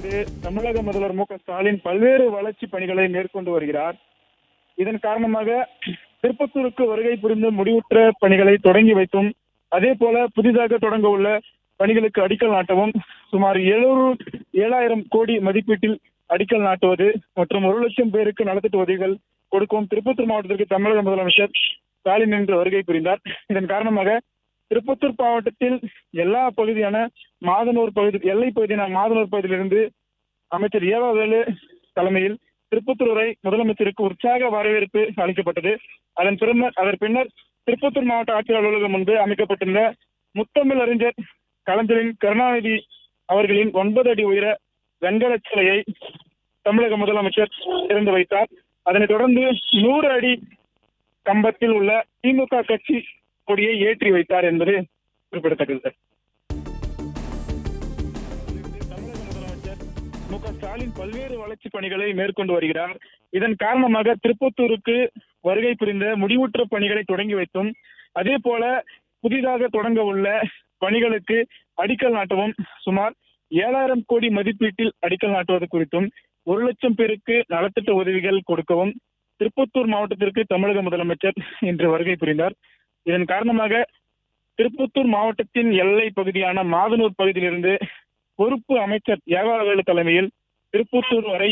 இருந்து தமிழக முதல்வர் மு.க.ஸ்டாலின் பல்வேறு வளர்ச்சி பணிகளை மேற்கொண்டு வருகிறார். இதன் காரணமாக திருப்பத்தூருக்கு வருகை புரிந்து முடிவுற்ற பணிகளை தொடங்கி வைத்தும், அதே போல புதிதாக தொடங்க உள்ள பணிகளுக்கு அடிக்கல் நாட்டவும், சுமார் 7,000 கோடி மதிப்பீட்டில் அடிக்கல் நாட்டுவது மற்றும் 1 லட்சம் பேருக்கு நலத்திட்ட உதவிகள் கொடுக்கவும் திருப்பத்தூர் மாவட்டத்திற்கு தமிழக முதலமைச்சர் ஸ்டாலின் இன்று வருகை புரிந்தார். இதன் காரணமாக திருப்பத்தூர் மாவட்டத்தில் எல்லா பகுதியான மாதனூர் பகுதி எல்லை பகுதியான மாதனூர் பகுதியிலிருந்து அமைச்சர் ஏவாவேலு தலைமையில் திருப்பத்தூர் வரை முதலமைச்சருக்கு உற்சாக வரவேற்பு அளிக்கப்பட்டது. அதன் பின்னர் திருப்பத்தூர் மாவட்ட ஆட்சியர் அலுவலகம் முன்பு அமைக்கப்பட்டிருந்த முத்தமிழ் அறிஞர் கலைஞரின் கருணாநிதி அவர்களின் 9 அடி உயர வெண்கல சிலையை தமிழக முதலமைச்சர் திறந்து வைத்தார். அதனைத் தொடர்ந்து 100 அடி கம்பத்தில் உள்ள திமுக கட்சி கொடியை ஏற்றி வைத்தார் என்பது குறிப்பிடத்தக்கது. தமிழக முதலமைச்சர் மு.க.ஸ்டாலின் பல்வேறு வளர்ச்சி பணிகளை மேற்கொண்டு வருகிறார். இதன் காரணமாக திருப்பத்தூருக்கு வருகை புரிந்த முடிவுற்ற பணிகளை தொடங்கி வைத்தும், அதே போல புதிதாக தொடங்க உள்ள பணிகளுக்கு அடிக்கல் நாட்டவும், சுமார் 7,000 கோடி மதிப்பீட்டில் அடிக்கல் நாட்டுவது குறித்தும் 1 லட்சம் பேருக்கு நலத்திட்ட உதவிகள் கொடுக்கவும் திருப்பத்தூர் மாவட்டத்திற்கு தமிழக முதலமைச்சர் இன்று வருகை புரிந்தார். இதன் காரணமாக திருப்பத்தூர் மாவட்டத்தின் எல்லை பகுதியான மாதனூர் பகுதியிலிருந்து பொறுப்பு அமைச்சர் ஏவாவேலு தலைமையில் திருப்பத்தூர் வரை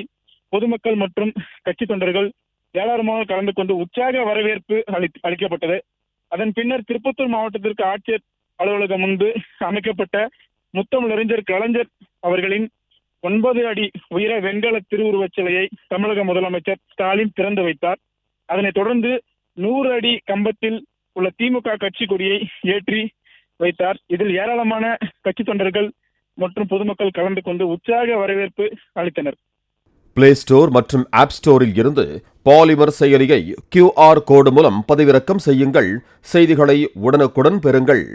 பொதுமக்கள் மற்றும் கட்சி தொண்டர்கள் ஏராளமாக கலந்து கொண்டு உற்சாக வரவேற்பு அளிக்கப்பட்டது. அதன் பின்னர் திருப்பத்தூர் மாவட்டத்திற்கு ஆட்சியர் அலுவலகம் முன்பு அமைக்கப்பட்ட முத்தமிழ் அறிஞர் கலைஞர் அவர்களின் 9 அடி உயர வெண்கல திருவுருவச் சிலையை தமிழக முதலமைச்சர் ஸ்டாலின் திறந்து வைத்தார். அதனைத் தொடர்ந்து 100 அடி கம்பத்தில் உள்ள திமுக கட்சி கொடியை ஏற்றி வைத்தார். இதில் ஏராளமான கட்சி தொண்டர்கள் மற்றும் பொதுமக்கள் கலந்து கொண்டு உற்சாக வரவேற்பு அளித்தனர். பிளே ஸ்டோர் மற்றும் ஆப் ஸ்டோரில் இருந்து பாலிமர் செயலியை QR கோடு மூலம் பதிவிறக்கம் செய்யுங்கள். செய்திகளை உடனுக்குடன் பெறுங்கள்.